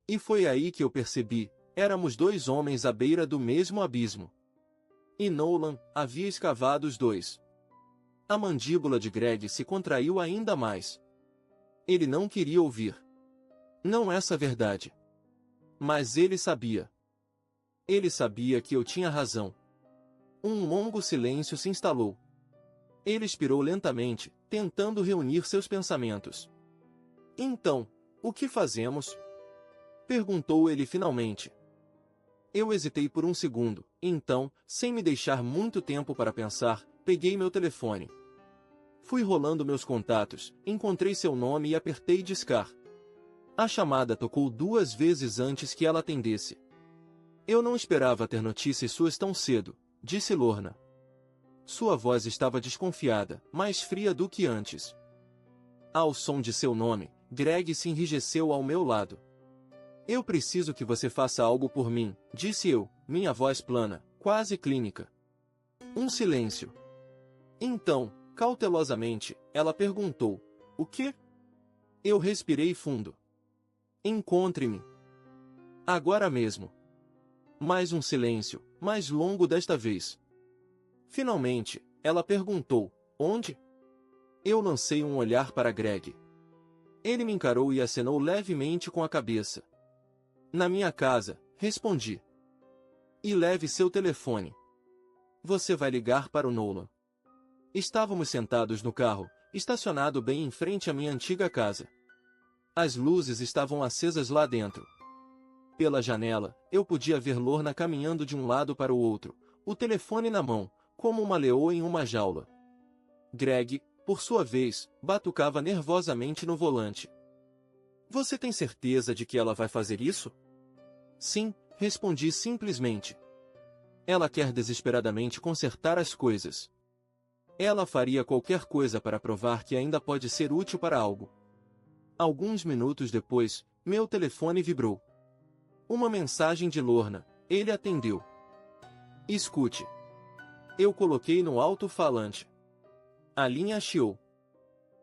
E foi aí que eu percebi, éramos dois homens à beira do mesmo abismo. E Nolan havia escavado os dois. A mandíbula de Greg se contraiu ainda mais. Ele não queria ouvir. Não essa verdade. Mas ele sabia. Ele sabia que eu tinha razão. Um longo silêncio se instalou. Ele expirou lentamente, tentando reunir seus pensamentos. Então, o que fazemos? Perguntou ele finalmente. Eu hesitei por um segundo, então, sem me deixar muito tempo para pensar, peguei meu telefone. Fui rolando meus contatos, encontrei seu nome e apertei discar. A chamada tocou 2 vezes antes que ela atendesse. Eu não esperava ter notícias suas tão cedo, disse Lorna. Sua voz estava desconfiada, mais fria do que antes. Ao som de seu nome, Greg se enrijeceu ao meu lado. Eu preciso que você faça algo por mim, disse eu, minha voz plana, quase clínica. Um silêncio. Então, cautelosamente, ela perguntou, o quê? Eu respirei fundo. Encontre-me. Agora mesmo. Mais um silêncio, mais longo desta vez. Finalmente, ela perguntou, onde? Eu lancei um olhar para Greg. Ele me encarou e acenou levemente com a cabeça. Na minha casa, respondi. E leve seu telefone. Você vai ligar para o Nolan. Estávamos sentados no carro, estacionado bem em frente à minha antiga casa. As luzes estavam acesas lá dentro. Pela janela, eu podia ver Lorna caminhando de um lado para o outro, o telefone na mão, como uma leoa em uma jaula. Greg, por sua vez, batucava nervosamente no volante. Você tem certeza de que ela vai fazer isso? Sim, respondi simplesmente. Ela quer desesperadamente consertar as coisas. Ela faria qualquer coisa para provar que ainda pode ser útil para algo. Alguns minutos depois, meu telefone vibrou. Uma mensagem de Lorna. Ele atendeu. Escute. Eu coloquei no alto-falante. A linha chiou.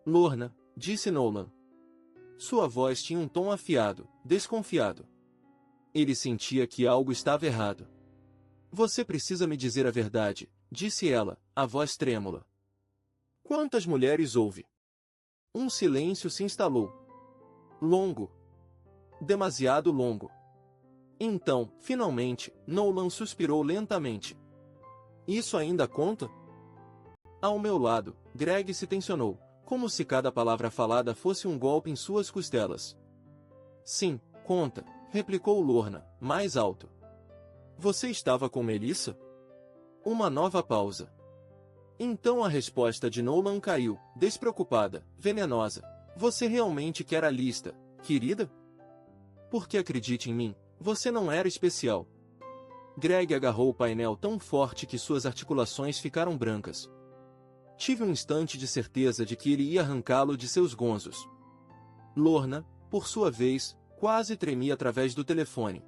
Lorna, disse Nolan. Sua voz tinha um tom afiado, desconfiado. Ele sentia que algo estava errado. Você precisa me dizer a verdade, disse ela, a voz trêmula. Quantas mulheres houve? Um silêncio se instalou. Longo. Demasiado longo. Então, finalmente, Nolan suspirou lentamente. Isso ainda conta? Ao meu lado, Greg se tensionou, como se cada palavra falada fosse um golpe em suas costelas. Sim, conta, replicou Lorna, mais alto. Você estava com Melissa? Uma nova pausa. Então a resposta de Nolan caiu, despreocupada, venenosa. Você realmente quer a lista, querida? Porque acredite em mim, você não era especial. Greg agarrou o painel tão forte que suas articulações ficaram brancas. Tive um instante de certeza de que ele ia arrancá-lo de seus gonzos. Lorna, por sua vez, quase tremia através do telefone.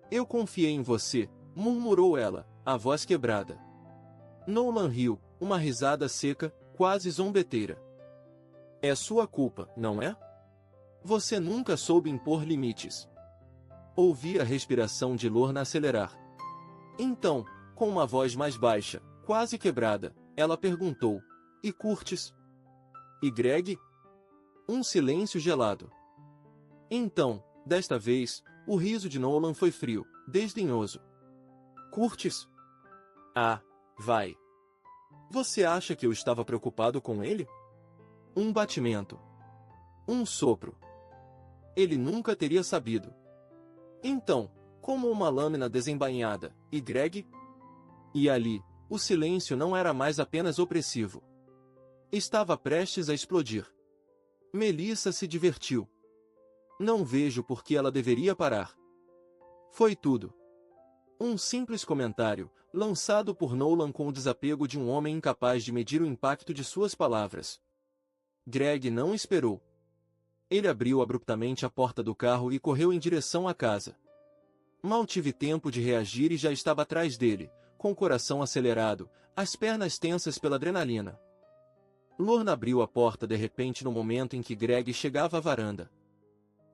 Eu confiei em você, murmurou ela, a voz quebrada. Nolan riu, uma risada seca, quase zombeteira. É sua culpa, não é? Você nunca soube impor limites. Ouvi a respiração de Lorna acelerar. Então, com uma voz mais baixa, quase quebrada, ela perguntou, e Curtis? E Greg? Um silêncio gelado. Então, desta vez, o riso de Nolan foi frio, desdenhoso. Curtis? Ah, vai. Você acha que eu estava preocupado com ele? Um batimento. Um sopro. Ele nunca teria sabido. Então, como uma lâmina desembainhada, e Greg? E ali, o silêncio não era mais apenas opressivo. Estava prestes a explodir. Melissa se divertiu. Não vejo por que ela deveria parar. Foi tudo. Um simples comentário, lançado por Nolan com o desapego de um homem incapaz de medir o impacto de suas palavras. Greg não esperou. Ele abriu abruptamente a porta do carro e correu em direção à casa. Mal tive tempo de reagir e já estava atrás dele, com o coração acelerado, as pernas tensas pela adrenalina. Lorna abriu a porta de repente no momento em que Greg chegava à varanda.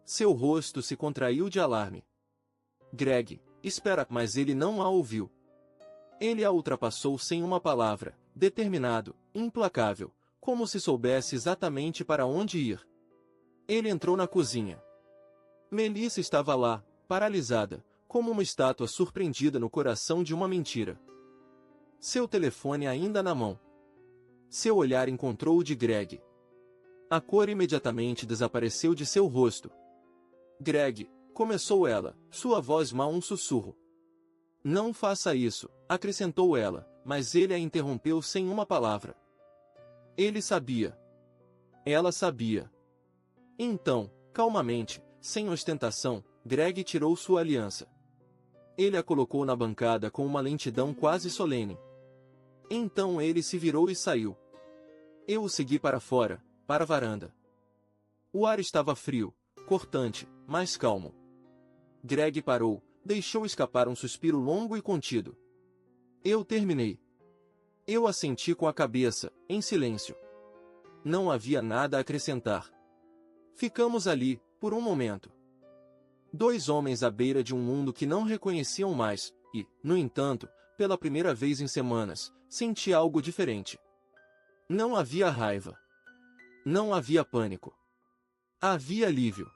Seu rosto se contraiu de alarme. Greg, espera, mas ele não a ouviu. Ele a ultrapassou sem uma palavra, determinado, implacável, como se soubesse exatamente para onde ir. Ele entrou na cozinha. Melissa estava lá, paralisada, como uma estátua surpreendida no coração de uma mentira. Seu telefone ainda na mão. Seu olhar encontrou o de Greg. A cor imediatamente desapareceu de seu rosto. Greg, começou ela, sua voz mal um sussurro. Não faça isso, acrescentou ela, mas ele a interrompeu sem uma palavra. Ele sabia. Ela sabia. Então, calmamente, sem ostentação, Greg tirou sua aliança. Ele a colocou na bancada com uma lentidão quase solene. Então ele se virou e saiu. Eu o segui para fora, para a varanda. O ar estava frio, cortante, mas calmo. Greg parou, deixou escapar um suspiro longo e contido. Eu terminei. Eu assenti com a cabeça, em silêncio. Não havia nada a acrescentar. Ficamos ali, por um momento. Dois homens à beira de um mundo que não reconheciam mais, e, no entanto, pela primeira vez em semanas, senti algo diferente. Não havia raiva. Não havia pânico. Havia alívio.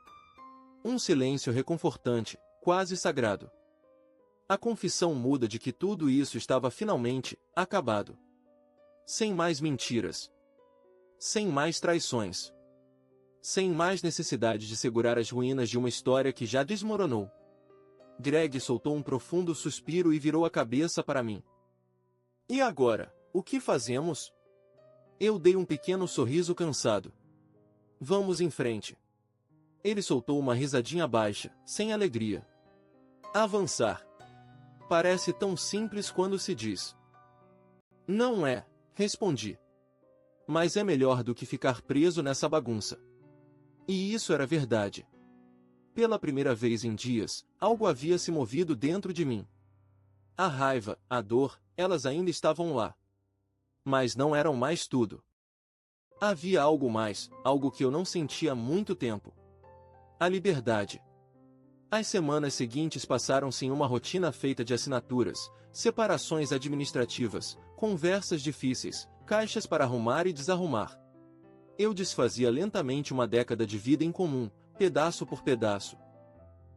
Um silêncio reconfortante, quase sagrado. A confissão muda de que tudo isso estava finalmente acabado. Sem mais mentiras. Sem mais traições. Sem mais necessidade de segurar as ruínas de uma história que já desmoronou. Greg soltou um profundo suspiro e virou a cabeça para mim. E agora, o que fazemos? Eu dei um pequeno sorriso cansado. Vamos em frente. Ele soltou uma risadinha baixa, sem alegria. Avançar. Parece tão simples quando se diz. Não é, respondi. Mas é melhor do que ficar preso nessa bagunça. E isso era verdade. Pela primeira vez em dias, algo havia se movido dentro de mim. A raiva, a dor, elas ainda estavam lá. Mas não eram mais tudo. Havia algo mais, algo que eu não sentia há muito tempo. A liberdade. As semanas seguintes passaram-se em uma rotina feita de assinaturas, separações administrativas, conversas difíceis, caixas para arrumar e desarrumar. Eu desfazia lentamente uma década de vida em comum, pedaço por pedaço.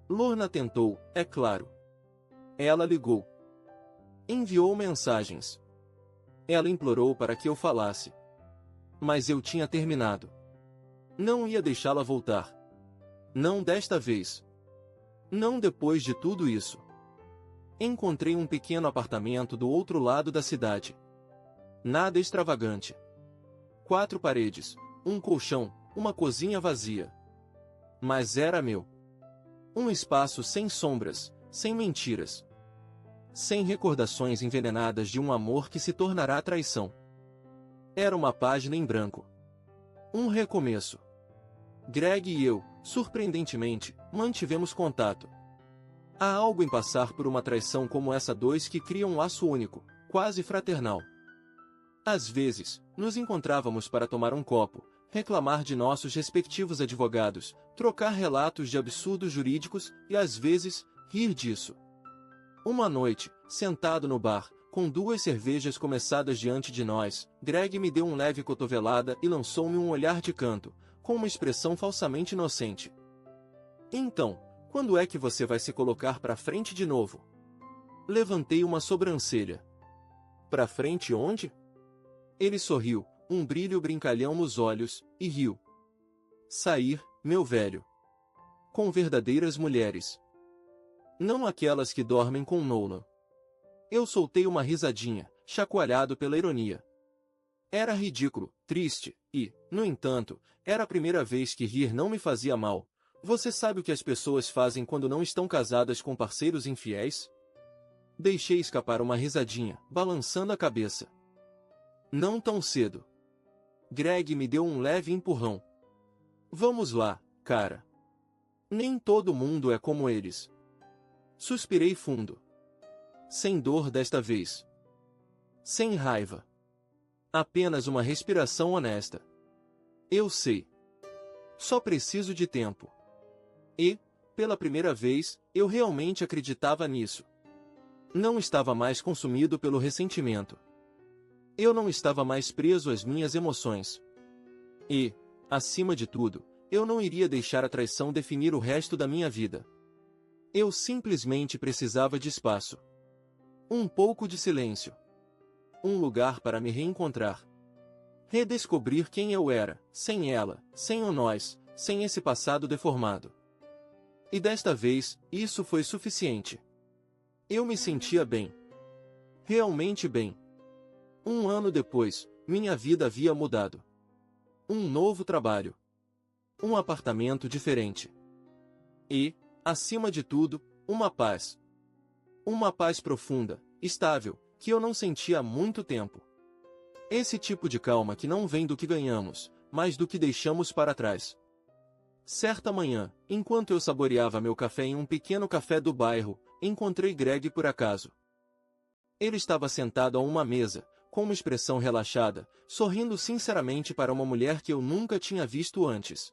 Lorna tentou, é claro. Ela ligou. Enviou mensagens. Ela implorou para que eu falasse. Mas eu tinha terminado. Não ia deixá-la voltar. Não desta vez. Não depois de tudo isso. Encontrei um pequeno apartamento do outro lado da cidade. Nada extravagante. 4 paredes, um colchão, uma cozinha vazia. Mas era meu. Um espaço sem sombras, sem mentiras. Sem recordações envenenadas de um amor que se tornará traição. Era uma página em branco. Um recomeço. Greg e eu, surpreendentemente, mantivemos contato. Há algo em passar por uma traição como essa, dois que criam um laço único, quase fraternal. Às vezes, nos encontrávamos para tomar um copo, reclamar de nossos respectivos advogados, trocar relatos de absurdos jurídicos e, às vezes, rir disso. Uma noite, sentado no bar, com 2 cervejas começadas diante de nós, Greg me deu uma leve cotovelada e lançou-me um olhar de canto, com uma expressão falsamente inocente. Então, quando é que você vai se colocar para frente de novo? Levantei uma sobrancelha. Para frente onde? Ele sorriu, um brilho brincalhão nos olhos, e riu. Sair, meu velho. Com verdadeiras mulheres. Não aquelas que dormem com Nolan. Eu soltei uma risadinha, chacoalhado pela ironia. Era ridículo, triste, e, no entanto, era a primeira vez que rir não me fazia mal. Você sabe o que as pessoas fazem quando não estão casadas com parceiros infiéis? Deixei escapar uma risadinha, balançando a cabeça. Não tão cedo. Greg me deu um leve empurrão. Vamos lá, cara. Nem todo mundo é como eles. Suspirei fundo. Sem dor desta vez. Sem raiva. Apenas uma respiração honesta. Eu sei. Só preciso de tempo. E, pela primeira vez, eu realmente acreditava nisso. Não estava mais consumido pelo ressentimento. Eu não estava mais preso às minhas emoções. E, acima de tudo, eu não iria deixar a traição definir o resto da minha vida. Eu simplesmente precisava de espaço. Um pouco de silêncio. Um lugar para me reencontrar. Redescobrir quem eu era, sem ela, sem o nós, sem esse passado deformado. E desta vez, isso foi suficiente. Eu me sentia bem. Realmente bem. 1 ano depois, minha vida havia mudado. Um novo trabalho. Um apartamento diferente. E, acima de tudo, uma paz. Uma paz profunda, estável, que eu não sentia há muito tempo. Esse tipo de calma que não vem do que ganhamos, mas do que deixamos para trás. Certa manhã, enquanto eu saboreava meu café em um pequeno café do bairro, encontrei Greg por acaso. Ele estava sentado a uma mesa, com uma expressão relaxada, sorrindo sinceramente para uma mulher que eu nunca tinha visto antes.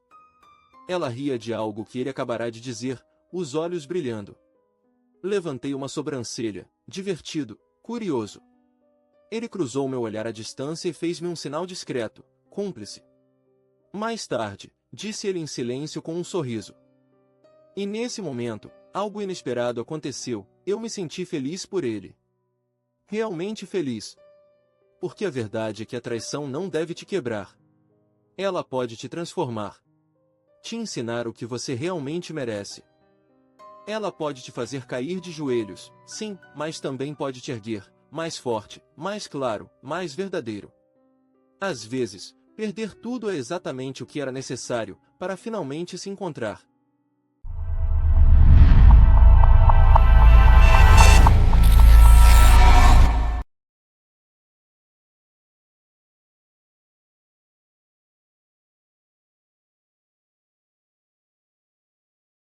Ela ria de algo que ele acabará de dizer, os olhos brilhando. Levantei uma sobrancelha, divertido, curioso. Ele cruzou meu olhar à distância e fez-me um sinal discreto, cúmplice. Mais tarde, disse ele em silêncio com um sorriso. E nesse momento, algo inesperado aconteceu, eu me senti feliz por ele. Realmente feliz. Porque a verdade é que a traição não deve te quebrar. Ela pode te transformar. Te ensinar o que você realmente merece. Ela pode te fazer cair de joelhos, sim, mas também pode te erguer, mais forte, mais claro, mais verdadeiro. Às vezes, perder tudo é exatamente o que era necessário, para finalmente se encontrar.